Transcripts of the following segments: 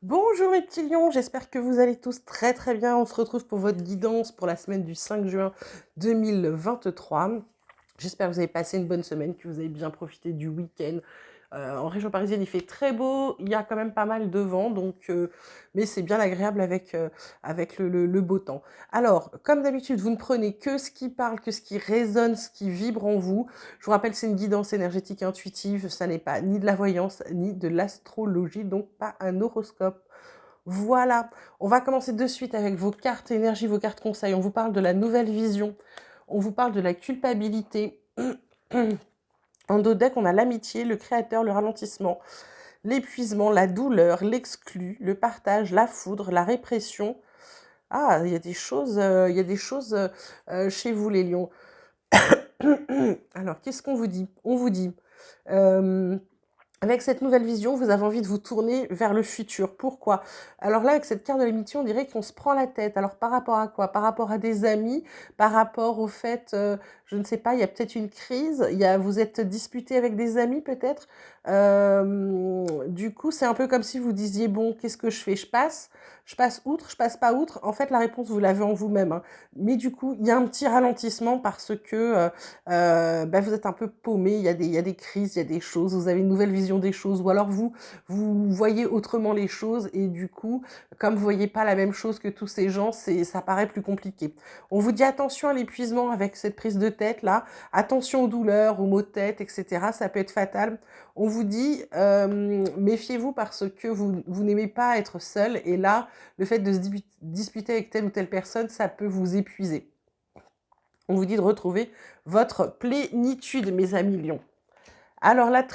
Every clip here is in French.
Bonjour mes petits lions, j'espère que vous allez tous très très bien. On se retrouve pour votre guidance pour la semaine du 5 juin 2023. J'espère que vous avez passé une bonne semaine, que vous avez bien profité du week-end. En région parisienne, il fait très beau, il y a quand même pas mal de vent, mais c'est bien agréable avec le beau temps. Alors, comme d'habitude, vous ne prenez que ce qui parle, que ce qui résonne, ce qui vibre en vous. Je vous rappelle, c'est une guidance énergétique intuitive, ça n'est pas ni de la voyance, ni de l'astrologie, donc pas un horoscope. Voilà, on va commencer de suite avec vos cartes énergie, vos cartes conseils. On vous parle de la nouvelle vision, on vous parle de la culpabilité. En dos deck, on a l'amitié, le créateur, le ralentissement, l'épuisement, la douleur, l'exclu, le partage, la foudre, la répression. Ah, il y a des choses chez vous les lions. Alors, qu'est-ce qu'on vous dit? On vous dit, euh, avec cette nouvelle vision, vous avez envie de vous tourner vers le futur. Pourquoi? Alors là, avec cette carte de l'amitié, on dirait qu'on se prend la tête. Alors par rapport à quoi? Par rapport à des amis, par rapport au fait, je ne sais pas, il y a peut-être une crise, vous êtes disputé avec des amis peut-être. Du coup, c'est un peu comme si vous disiez, bon, qu'est-ce que je fais? Je passe outre, je passe pas outre. En fait, la réponse, vous l'avez en vous-même, hein. Mais du coup, il y a un petit ralentissement parce que vous êtes un peu paumé, il y a des crises, il y a des choses, vous avez une nouvelle vision des choses, ou alors vous voyez autrement les choses, et du coup, comme vous voyez pas la même chose que tous ces gens, ça paraît plus compliqué. On vous dit attention à l'épuisement avec cette prise de tête là, attention aux douleurs, aux maux de tête, etc. Ça peut être fatal. On vous dit méfiez-vous parce que vous n'aimez pas être seul, et là, le fait de se disputer avec telle ou telle personne, ça peut vous épuiser. On vous dit de retrouver votre plénitude, mes amis lions. Alors là,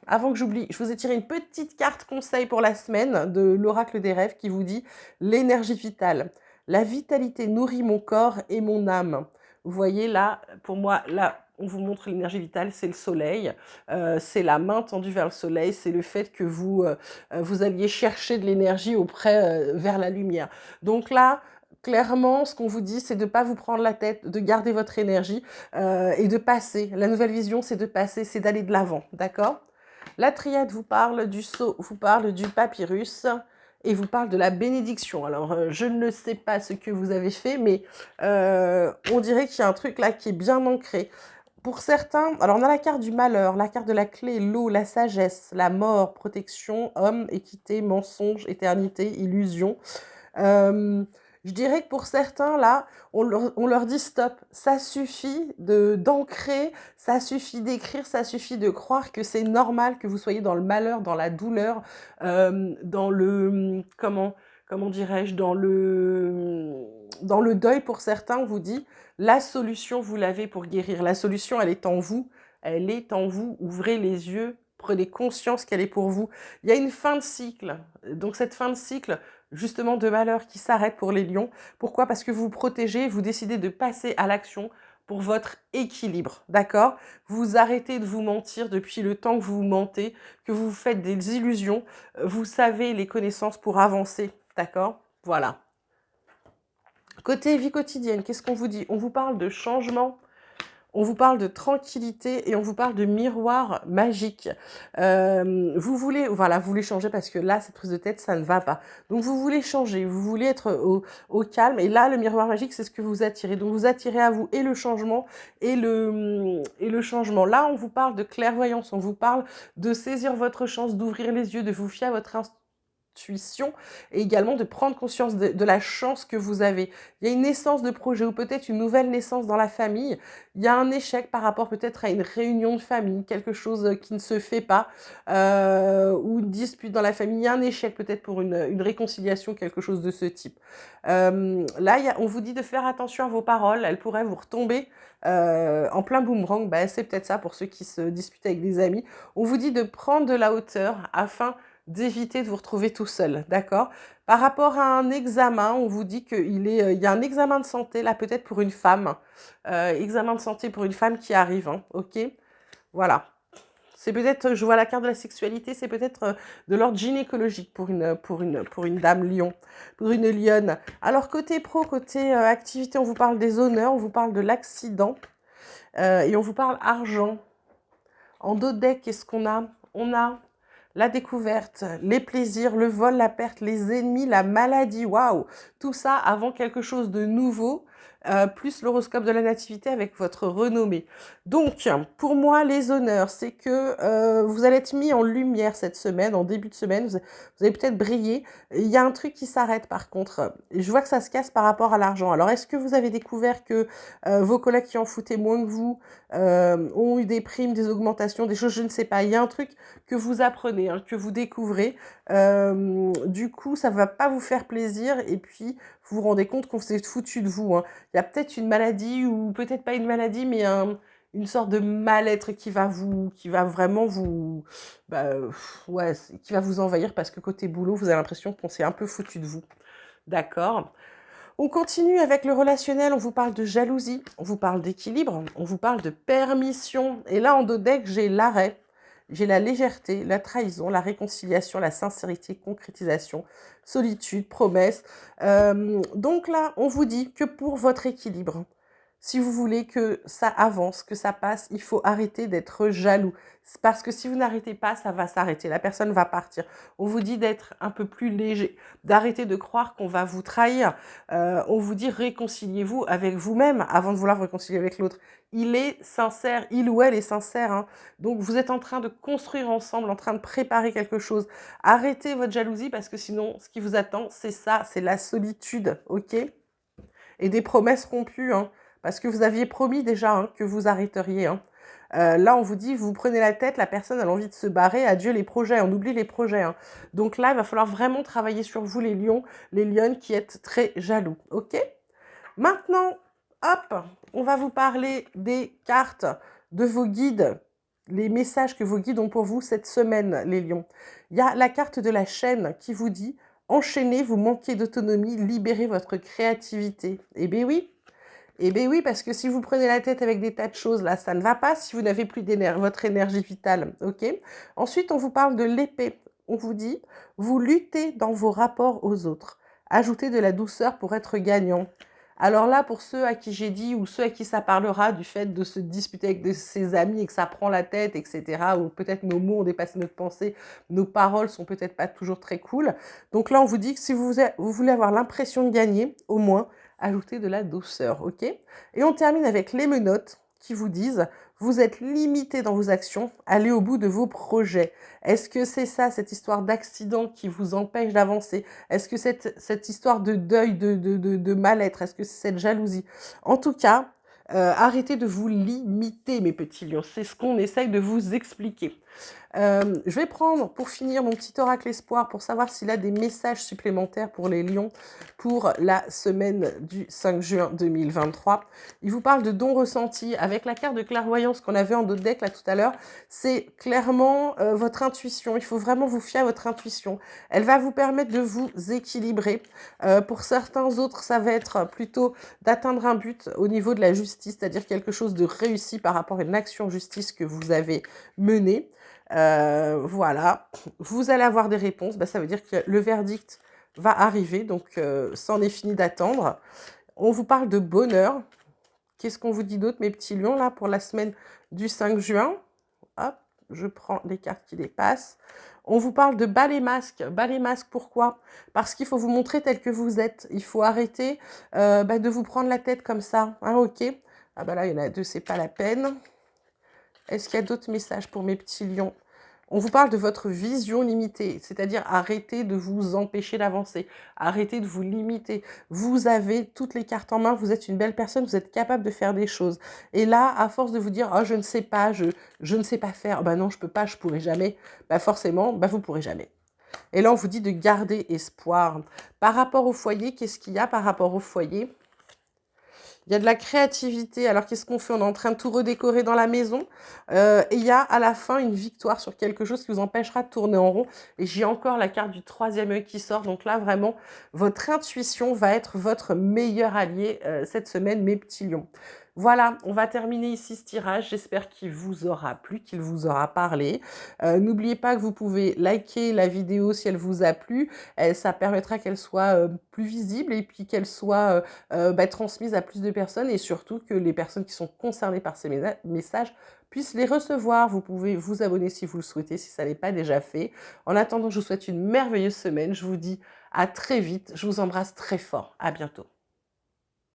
avant que j'oublie, je vous ai tiré une petite carte conseil pour la semaine de l'oracle des rêves qui vous dit l'énergie vitale. La vitalité nourrit mon corps et mon âme. Vous voyez là, pour moi, là, on vous montre l'énergie vitale, c'est le soleil, c'est la main tendue vers le soleil, c'est le fait que vous alliez chercher de l'énergie vers la lumière. Donc là, clairement, ce qu'on vous dit, c'est de ne pas vous prendre la tête, de garder votre énergie et de passer. La nouvelle vision, c'est de passer, c'est d'aller de l'avant, d'accord? La triade vous parle du sceau, vous parle du papyrus et vous parle de la bénédiction. Alors, je ne sais pas ce que vous avez fait, mais on dirait qu'il y a un truc là qui est bien ancré. Pour certains, alors on a la carte du malheur, la carte de la clé, l'eau, la sagesse, la mort, protection, homme, équité, mensonge, éternité, illusion. Euh, je dirais que pour certains, là, on leur dit stop. Ça suffit d'ancrer, ça suffit d'écrire, ça suffit de croire que c'est normal que vous soyez dans le malheur, dans la douleur, dans le, comment dirais-je, dans le deuil. Pour certains, on vous dit, la solution, vous l'avez pour guérir. La solution, elle est en vous. Elle est en vous. Ouvrez les yeux, prenez conscience qu'elle est pour vous. Il y a une fin de cycle. Donc cette fin de cycle, justement de malheur qui s'arrête pour les lions. Pourquoi? Parce que vous vous protégez, vous décidez de passer à l'action pour votre équilibre, d'accord? Vous arrêtez de vous mentir depuis le temps que vous vous mentez, que vous vous faites des illusions, vous savez les connaissances pour avancer, d'accord? Voilà. Côté vie quotidienne, qu'est-ce qu'on vous dit? On vous parle de changement, on vous parle de tranquillité et on vous parle de miroir magique. Vous voulez changer parce que là, cette prise de tête, ça ne va pas. Donc, vous voulez changer, vous voulez être au calme. Et là, le miroir magique, c'est ce que vous attirez. Donc, vous attirez à vous et le changement et le changement. Là, on vous parle de clairvoyance, on vous parle de saisir votre chance, d'ouvrir les yeux, de vous fier à votre intuition et également de prendre conscience de la chance que vous avez. Il y a une naissance de projet ou peut-être une nouvelle naissance dans la famille. Il y a un échec par rapport peut-être à une réunion de famille, quelque chose qui ne se fait pas, ou une dispute dans la famille. Il y a un échec peut-être pour une réconciliation, quelque chose de ce type. Là, on vous dit de faire attention à vos paroles. Elles pourraient vous retomber en plein boomerang. C'est peut-être ça pour ceux qui se disputent avec des amis. On vous dit de prendre de la hauteur afin d'éviter de vous retrouver tout seul, d'accord? Par rapport à un examen, on vous dit il y a un examen de santé, là, peut-être pour une femme. Examen de santé pour une femme qui arrive, hein, ok? Voilà. C'est peut-être, je vois la carte de la sexualité, c'est peut-être de l'ordre gynécologique pour une dame lion, pour une lionne. Alors, côté pro, côté activité, on vous parle des honneurs, on vous parle de l'accident, et on vous parle argent. En dos de deck, qu'est-ce qu'on a? On a la découverte, les plaisirs, le vol, la perte, les ennemis, la maladie, waouh! Tout ça avant quelque chose de nouveau, plus l'horoscope de la nativité avec votre renommée. Donc, pour moi, les honneurs, c'est que vous allez être mis en lumière cette semaine, en début de semaine, vous allez peut-être briller. Il y a un truc qui s'arrête par contre. Je vois que ça se casse par rapport à l'argent. Alors, est-ce que vous avez découvert que vos collègues qui en foutaient moins que vous ont eu des primes, des augmentations, des choses, je ne sais pas. Il y a un truc que vous apprenez, hein, que vous découvrez. Du coup, ça va pas vous faire plaisir et puis vous vous rendez compte qu'on s'est foutu de vous, hein. Il y a peut-être une maladie ou peut-être pas une maladie, mais une sorte de mal-être qui va vraiment vous, bah, ouais, qui va vous envahir parce que côté boulot, vous avez l'impression qu'on s'est un peu foutu de vous. D'accord? On continue avec le relationnel, on vous parle de jalousie, on vous parle d'équilibre, on vous parle de permission. Et là, en dos deck, j'ai l'arrêt, j'ai la légèreté, la trahison, la réconciliation, la sincérité, concrétisation, solitude, promesse. Donc là, on vous dit que pour votre équilibre, si vous voulez que ça avance, que ça passe, il faut arrêter d'être jaloux. C'est parce que si vous n'arrêtez pas, ça va s'arrêter. La personne va partir. On vous dit d'être un peu plus léger, d'arrêter de croire qu'on va vous trahir. On vous dit réconciliez-vous avec vous-même avant de vouloir vous réconcilier avec l'autre. Il est sincère, il ou elle est sincère, hein. Donc vous êtes en train de construire ensemble, en train de préparer quelque chose. Arrêtez votre jalousie parce que sinon, ce qui vous attend, c'est ça, c'est la solitude, ok? Et des promesses rompues, hein, parce que vous aviez promis déjà, hein, que vous arrêteriez, hein. Là, on vous dit, vous prenez la tête, la personne a envie de se barrer, adieu les projets, on oublie les projets, hein. Donc là, il va falloir vraiment travailler sur vous, les lions, les lionnes qui êtes très jaloux, ok? Maintenant, hop, on va vous parler des cartes de vos guides, les messages que vos guides ont pour vous cette semaine, les lions. Il y a la carte de la chaîne qui vous dit enchaînez, vous manquez d'autonomie, libérez votre créativité. Eh bien oui, parce que si vous prenez la tête avec des tas de choses, là, ça ne va pas si vous n'avez plus votre énergie vitale, ok? Ensuite, on vous parle de l'épée. On vous dit, vous luttez dans vos rapports aux autres. Ajoutez de la douceur pour être gagnant. Alors là, pour ceux à qui j'ai dit ou ceux à qui ça parlera du fait de se disputer avec ses amis et que ça prend la tête, etc., ou peut-être nos mots ont dépassé notre pensée, nos paroles sont peut-être pas toujours très cool. Donc là, on vous dit que si vous voulez avoir l'impression de gagner, au moins, ajoutez de la douceur, ok? Et on termine avec les menottes qui vous disent vous êtes limité dans vos actions, allez au bout de vos projets. Est-ce que c'est ça, cette histoire d'accident qui vous empêche d'avancer? Est-ce que cette histoire de deuil, de mal-être, est-ce que c'est cette jalousie? En tout cas, arrêtez de vous limiter, mes petits lions. C'est ce qu'on essaye de vous expliquer. Je vais prendre, pour finir, mon petit oracle espoir pour savoir s'il a des messages supplémentaires pour les lions pour la semaine du 5 juin 2023. Il vous parle de dons ressentis avec la carte de clairvoyance qu'on avait en dos de deck là tout à l'heure. C'est clairement votre intuition. Il faut vraiment vous fier à votre intuition. Elle va vous permettre de vous équilibrer. Pour certains autres, ça va être plutôt d'atteindre un but au niveau de la justice, c'est-à-dire quelque chose de réussi par rapport à une action justice que vous avez menée. Voilà, vous allez avoir des réponses, ça veut dire que le verdict va arriver, donc c'en est fini d'attendre. On vous parle de bonheur. Qu'est-ce qu'on vous dit d'autre, mes petits lions, là, pour la semaine du 5 juin? Hop, je prends les cartes qui dépassent. On vous parle de bas les masques. Bas les masques, pourquoi? Parce qu'il faut vous montrer tel que vous êtes. Il faut arrêter de vous prendre la tête comme ça, hein, ok? Ah là, il y en a deux, c'est pas la peine. Est-ce qu'il y a d'autres messages pour mes petits lions? On vous parle de votre vision limitée, c'est-à-dire arrêtez de vous empêcher d'avancer, arrêtez de vous limiter. Vous avez toutes les cartes en main, vous êtes une belle personne, vous êtes capable de faire des choses. Et là, à force de vous dire « Oh, je ne sais pas, je ne sais pas faire, non, je peux pas, je pourrai jamais », forcément, vous pourrez jamais. Et là, on vous dit de garder espoir. Par rapport au foyer, qu'est-ce qu'il y a par rapport au foyer ? Il y a de la créativité. Alors, qu'est-ce qu'on fait? On est en train de tout redécorer dans la maison. Et il y a à la fin une victoire sur quelque chose qui vous empêchera de tourner en rond. Et j'ai encore la carte du troisième œil qui sort. Donc là, vraiment, votre intuition va être votre meilleur allié cette semaine, mes petits lions. Voilà, on va terminer ici ce tirage. J'espère qu'il vous aura plu, qu'il vous aura parlé. N'oubliez pas que vous pouvez liker la vidéo si elle vous a plu. Ça permettra qu'elle soit plus visible et puis qu'elle soit transmise à plus de personnes et surtout que les personnes qui sont concernées par ces messages puissent les recevoir. Vous pouvez vous abonner si vous le souhaitez, si ça n'est pas déjà fait. En attendant, je vous souhaite une merveilleuse semaine. Je vous dis à très vite. Je vous embrasse très fort. À bientôt.